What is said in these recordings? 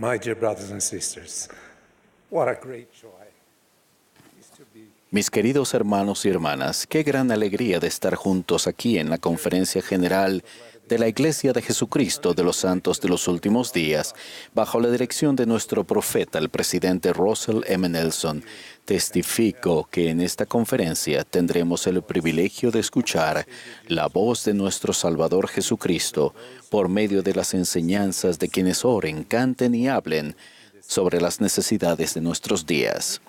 My dear brothers and sisters, what a great joy it is to be. Mis queridos hermanos y hermanas, qué gran alegría de estar juntos aquí en la Conferencia General de la Iglesia de Jesucristo de los Santos de los Últimos Días, bajo la dirección de nuestro profeta, el presidente Russell M. Nelson. Testifico que en esta conferencia tendremos el privilegio de escuchar la voz de nuestro Salvador Jesucristo por medio de las enseñanzas de quienes oren, canten y hablen sobre las necesidades de nuestros días.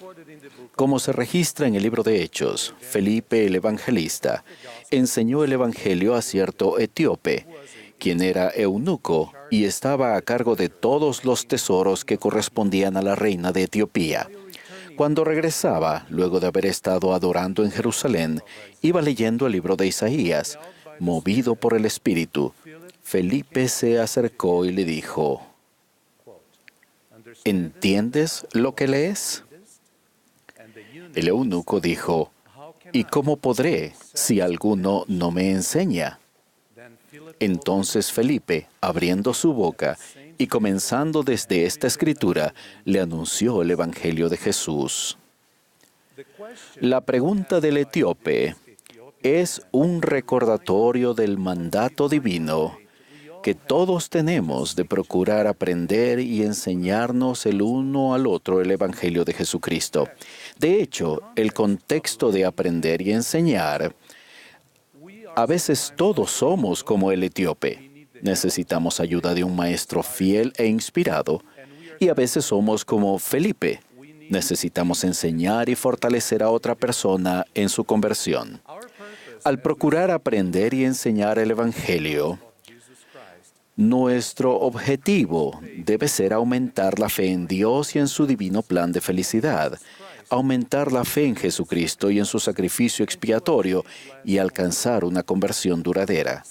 Como se registra en el libro de Hechos, Felipe el Evangelista enseñó el Evangelio a cierto etíope, quien era eunuco y estaba a cargo de todos los tesoros que correspondían a la reina de Etiopía. Cuando regresaba, luego de haber estado adorando en Jerusalén, iba leyendo el libro de Isaías. Movido por el Espíritu, Felipe se acercó y le dijo: ¿entiendes lo que lees? El eunuco dijo: ¿y cómo podré si alguno no me enseña? Entonces Felipe, abriendo su boca y comenzando desde esta escritura, le anunció el Evangelio de Jesús. La pregunta del etíope es un recordatorio del mandato divino que todos tenemos de procurar aprender y enseñarnos el uno al otro el Evangelio de Jesucristo. De hecho, el contexto de aprender y enseñar, a veces todos somos como el etíope. Necesitamos ayuda de un maestro fiel e inspirado, y a veces somos como Felipe. Necesitamos enseñar y fortalecer a otra persona en su conversión. Al procurar aprender y enseñar el Evangelio, nuestro objetivo debe ser aumentar la fe en Dios y en su divino plan de felicidad, aumentar la fe en Jesucristo y en su sacrificio expiatorio y alcanzar una conversión duradera.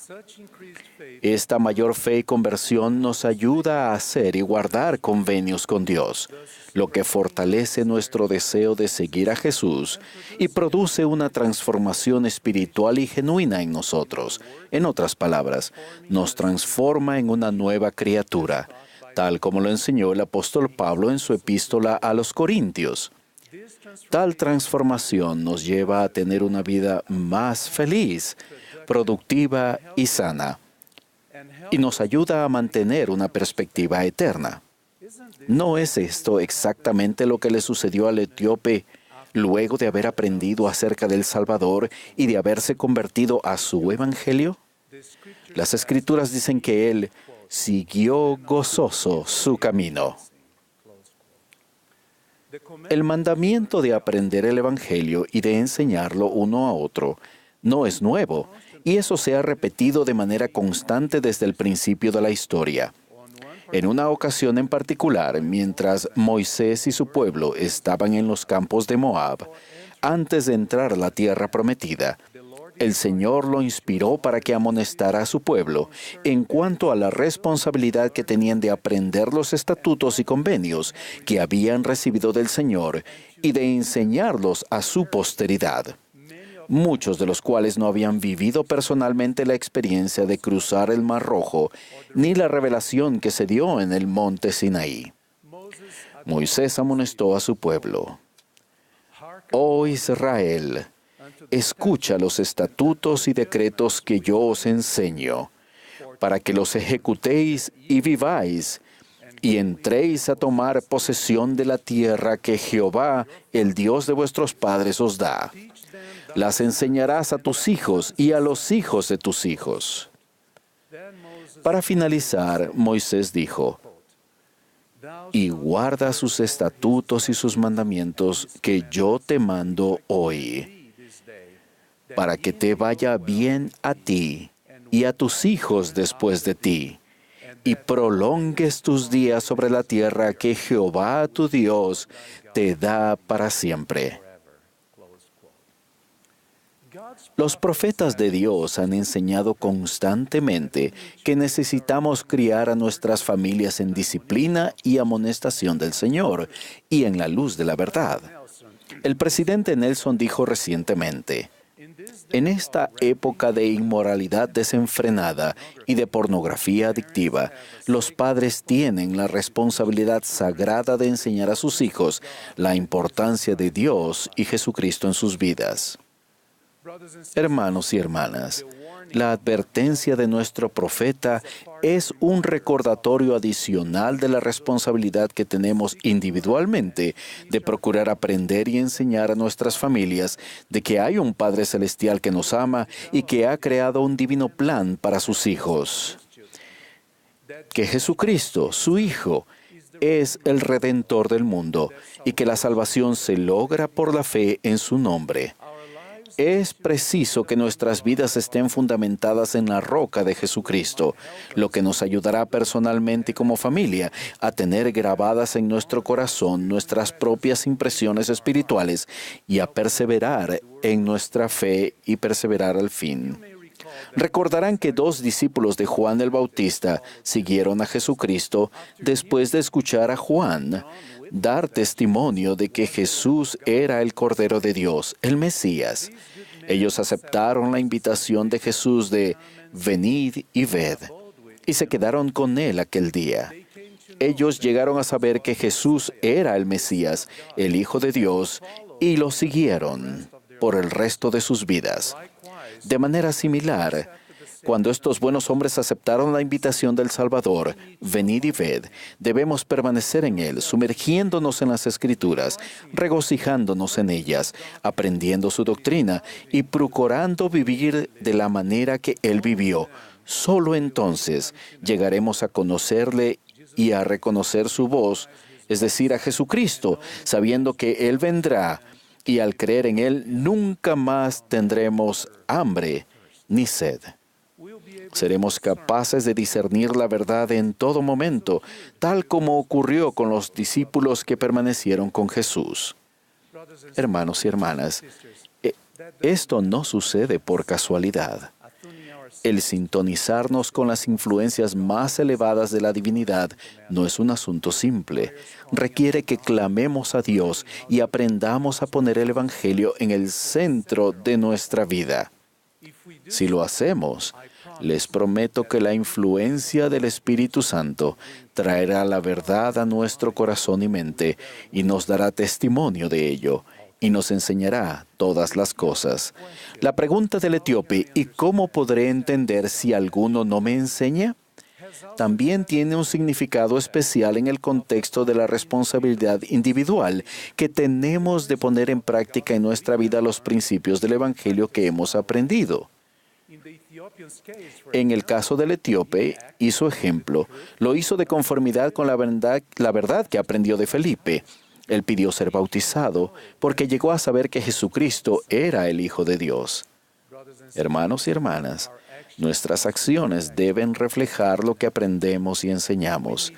Esta mayor fe y conversión nos ayuda a hacer y guardar convenios con Dios, lo que fortalece nuestro deseo de seguir a Jesús y produce una transformación espiritual y genuina en nosotros. En otras palabras, nos transforma en una nueva criatura, tal como lo enseñó el apóstol Pablo en su epístola a los Corintios. Tal transformación nos lleva a tener una vida más feliz, productiva y sana, y nos ayuda a mantener una perspectiva eterna. ¿No es esto exactamente lo que le sucedió al etíope luego de haber aprendido acerca del Salvador y de haberse convertido a su Evangelio? Las Escrituras dicen que él siguió gozoso su camino. El mandamiento de aprender el Evangelio y de enseñarlo uno a otro no es nuevo, y eso se ha repetido de manera constante desde el principio de la historia. En una ocasión en particular, mientras Moisés y su pueblo estaban en los campos de Moab, antes de entrar a la tierra prometida, el Señor lo inspiró para que amonestara a su pueblo en cuanto a la responsabilidad que tenían de aprender los estatutos y convenios que habían recibido del Señor y de enseñarlos a su posteridad, muchos de los cuales no habían vivido personalmente la experiencia de cruzar el Mar Rojo, ni la revelación que se dio en el monte Sinaí. Moisés amonestó a su pueblo: «Oh Israel, escucha los estatutos y decretos que yo os enseño, para que los ejecutéis y viváis, y entréis a tomar posesión de la tierra que Jehová, el Dios de vuestros padres, os da. Las enseñarás a tus hijos y a los hijos de tus hijos». Para finalizar, Moisés dijo: «y guarda sus estatutos y sus mandamientos que yo te mando hoy, para que te vaya bien a ti y a tus hijos después de ti, y prolongues tus días sobre la tierra que Jehová tu Dios te da para siempre». Los profetas de Dios han enseñado constantemente que necesitamos criar a nuestras familias en disciplina y amonestación del Señor y en la luz de la verdad. El presidente Nelson dijo recientemente: En esta época de inmoralidad desenfrenada y de pornografía adictiva, los padres tienen la responsabilidad sagrada de enseñar a sus hijos la importancia de Dios y Jesucristo en sus vidas. Hermanos y hermanas, la advertencia de nuestro profeta es un recordatorio adicional de la responsabilidad que tenemos individualmente de procurar aprender y enseñar a nuestras familias de que hay un Padre Celestial que nos ama y que ha creado un divino plan para sus hijos. Que Jesucristo, su Hijo, es el Redentor del mundo y que la salvación se logra por la fe en su nombre. Es preciso que nuestras vidas estén fundamentadas en la roca de Jesucristo, lo que nos ayudará personalmente y como familia a tener grabadas en nuestro corazón nuestras propias impresiones espirituales y a perseverar en nuestra fe y perseverar al fin. Recordarán que 2 discípulos de Juan el Bautista siguieron a Jesucristo después de escuchar a Juan dar testimonio de que Jesús era el Cordero de Dios, el Mesías. Ellos aceptaron la invitación de Jesús de «Venid y ved», y se quedaron con él aquel día. Ellos llegaron a saber que Jesús era el Mesías, el Hijo de Dios, y lo siguieron por el resto de sus vidas. De manera similar, cuando estos buenos hombres aceptaron la invitación del Salvador, venid y ved, debemos permanecer en Él, sumergiéndonos en las Escrituras, regocijándonos en ellas, aprendiendo su doctrina y procurando vivir de la manera que Él vivió. Solo entonces llegaremos a conocerle y a reconocer su voz, es decir, a Jesucristo, sabiendo que Él vendrá, y al creer en Él nunca más tendremos hambre ni sed. Seremos capaces de discernir la verdad en todo momento, tal como ocurrió con los discípulos que permanecieron con Jesús. Hermanos y hermanas, esto no sucede por casualidad. El sintonizarnos con las influencias más elevadas de la divinidad no es un asunto simple. Requiere que clamemos a Dios y aprendamos a poner el Evangelio en el centro de nuestra vida. Si lo hacemos, les prometo que la influencia del Espíritu Santo traerá la verdad a nuestro corazón y mente y nos dará testimonio de ello y nos enseñará todas las cosas. La pregunta del etíope, ¿y cómo podré entender si alguno no me enseña?, también tiene un significado especial en el contexto de la responsabilidad individual que tenemos de poner en práctica en nuestra vida los principios del Evangelio que hemos aprendido. En el caso del etíope y su ejemplo, lo hizo de conformidad con la verdad que aprendió de Felipe. Él pidió ser bautizado porque llegó a saber que Jesucristo era el Hijo de Dios. Hermanos y hermanas, nuestras acciones deben reflejar lo que aprendemos y enseñamos.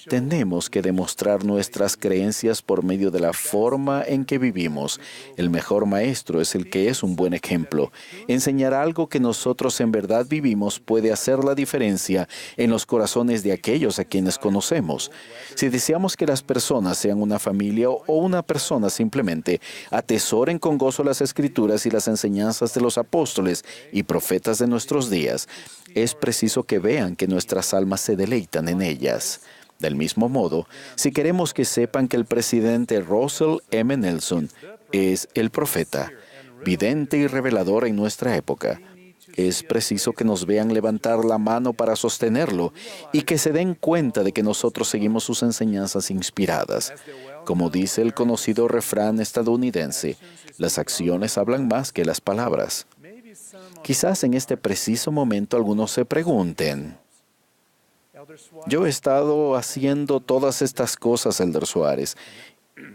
Tenemos que demostrar nuestras creencias por medio de la forma en que vivimos. El mejor maestro es el que es un buen ejemplo. Enseñar algo que nosotros en verdad vivimos puede hacer la diferencia en los corazones de aquellos a quienes conocemos. Si deseamos que las personas sean una familia o una persona simplemente, atesoren con gozo las Escrituras y las enseñanzas de los apóstoles y profetas de nuestros días, es preciso que vean que nuestras almas se deleitan en ellas. Del mismo modo, si queremos que sepan que el presidente Russell M. Nelson es el profeta, vidente y revelador en nuestra época, es preciso que nos vean levantar la mano para sostenerlo y que se den cuenta de que nosotros seguimos sus enseñanzas inspiradas. Como dice el conocido refrán estadounidense, las acciones hablan más que las palabras. Quizás en este preciso momento algunos se pregunten, yo he estado haciendo todas estas cosas, Elder Suárez,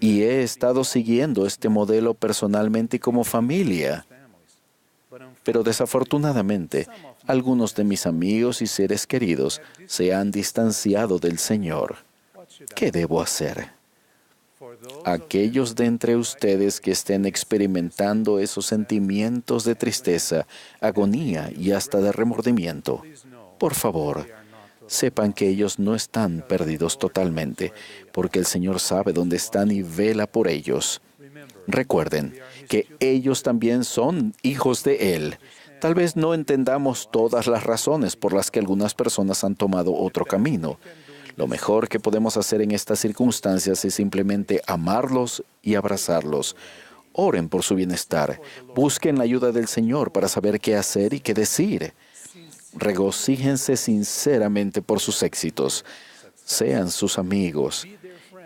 y he estado siguiendo este modelo personalmente y como familia. Pero desafortunadamente, algunos de mis amigos y seres queridos se han distanciado del Señor. ¿Qué debo hacer? Aquellos de entre ustedes que estén experimentando esos sentimientos de tristeza, agonía y hasta de remordimiento, por favor, sepan que ellos no están perdidos totalmente, porque el Señor sabe dónde están y vela por ellos. Recuerden que ellos también son hijos de Él. Tal vez no entendamos todas las razones por las que algunas personas han tomado otro camino. Lo mejor que podemos hacer en estas circunstancias es simplemente amarlos y abrazarlos. Oren por su bienestar. Busquen la ayuda del Señor para saber qué hacer y qué decir. Regocíjense sinceramente por sus éxitos. Sean sus amigos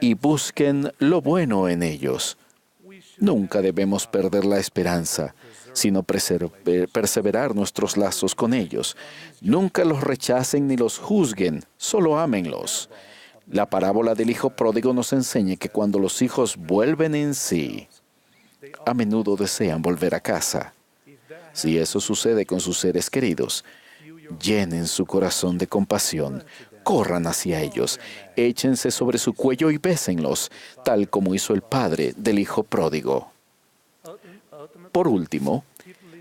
y busquen lo bueno en ellos. Nunca debemos perder la esperanza, sino perseverar nuestros lazos con ellos. Nunca los rechacen ni los juzguen, solo ámenlos. La parábola del hijo pródigo nos enseña que cuando los hijos vuelven en sí, a menudo desean volver a casa. Si eso sucede con sus seres queridos, llenen su corazón de compasión, corran hacia ellos, échense sobre su cuello y bésenlos, tal como hizo el padre del hijo pródigo. Por último,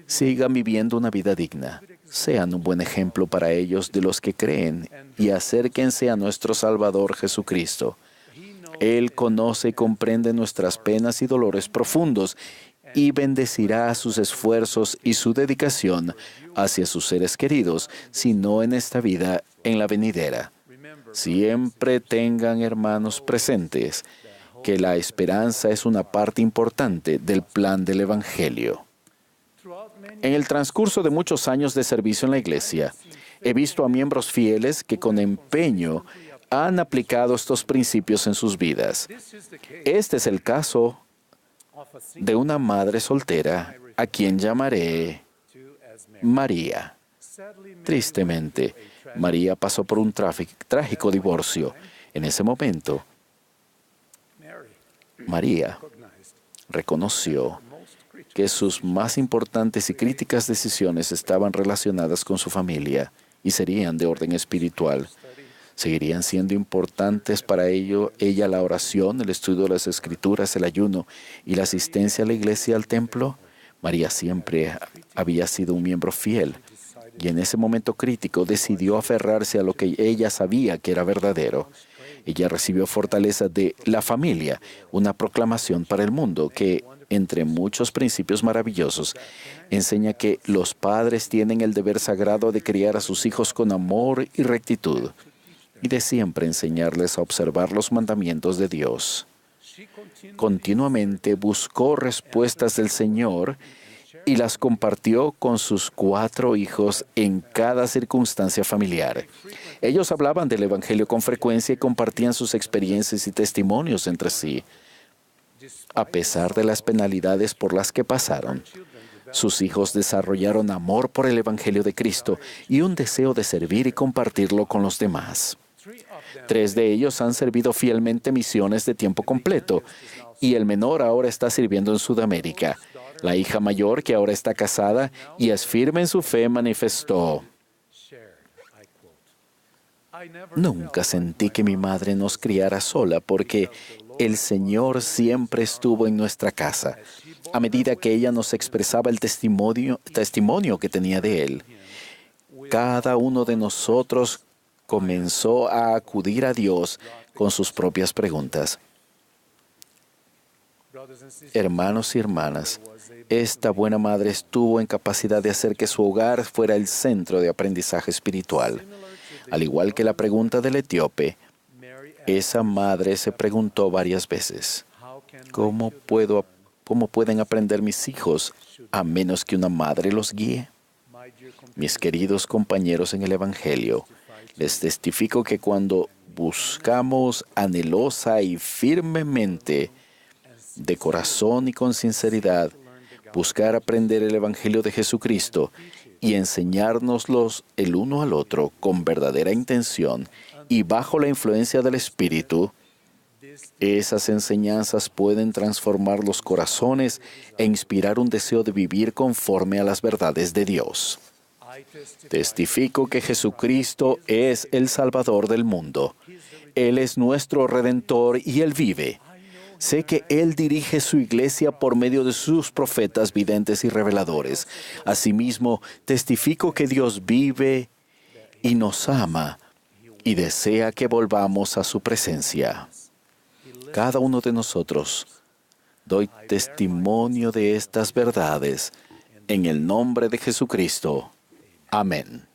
sigan viviendo una vida digna. Sean un buen ejemplo para ellos de los que creen y acérquense a nuestro Salvador Jesucristo. Él conoce y comprende nuestras penas y dolores profundos y bendecirá sus esfuerzos y su dedicación hacia sus seres queridos, si no en esta vida, en la venidera. Siempre tengan, hermanos, presentes que la esperanza es una parte importante del plan del Evangelio. En el transcurso de muchos años de servicio en la iglesia, he visto a miembros fieles que con empeño han aplicado estos principios en sus vidas. Este es el caso de una madre soltera a quien llamaré María. Tristemente, María pasó por un trágico divorcio. En ese momento, María reconoció que sus más importantes y críticas decisiones estaban relacionadas con su familia y serían de orden espiritual. ¿Seguirían siendo importantes para ella la oración, el estudio de las Escrituras, el ayuno y la asistencia a la iglesia y al templo? María siempre había sido un miembro fiel y en ese momento crítico decidió aferrarse a lo que ella sabía que era verdadero. Ella recibió fortaleza de la familia, una proclamación para el mundo que, entre muchos principios maravillosos, enseña que los padres tienen el deber sagrado de criar a sus hijos con amor y rectitud, y de siempre enseñarles a observar los mandamientos de Dios. Continuamente buscó respuestas del Señor y las compartió con sus 4 hijos en cada circunstancia familiar. Ellos hablaban del Evangelio con frecuencia y compartían sus experiencias y testimonios entre sí. A pesar de las penalidades por las que pasaron, sus hijos desarrollaron amor por el Evangelio de Cristo y un deseo de servir y compartirlo con los demás. 3 de ellos han servido fielmente misiones de tiempo completo y el menor ahora está sirviendo en Sudamérica. La hija mayor, que ahora está casada y es firme en su fe, manifestó: "Nunca sentí que mi madre nos criara sola porque el Señor siempre estuvo en nuestra casa, a medida que ella nos expresaba el testimonio que tenía de Él. Cada uno de nosotros comenzó a acudir a Dios con sus propias preguntas. Hermanos y hermanas, esta buena madre estuvo en capacidad de hacer que su hogar fuera el centro de aprendizaje espiritual. Al igual que la pregunta del etíope, esa madre se preguntó varias veces: ¿Cómo pueden aprender mis hijos a menos que una madre los guíe? Mis queridos compañeros en el Evangelio, les testifico que cuando buscamos anhelosa y firmemente, de corazón y con sinceridad, buscar aprender el Evangelio de Jesucristo y enseñárnoslos el uno al otro con verdadera intención y bajo la influencia del Espíritu, esas enseñanzas pueden transformar los corazones e inspirar un deseo de vivir conforme a las verdades de Dios. Testifico que Jesucristo es el Salvador del mundo. Él es nuestro Redentor y Él vive. Sé que Él dirige su iglesia por medio de sus profetas, videntes y reveladores. Asimismo, testifico que Dios vive y nos ama y desea que volvamos a su presencia. Cada uno de nosotros Doy testimonio de estas verdades en el nombre de Jesucristo. Amén.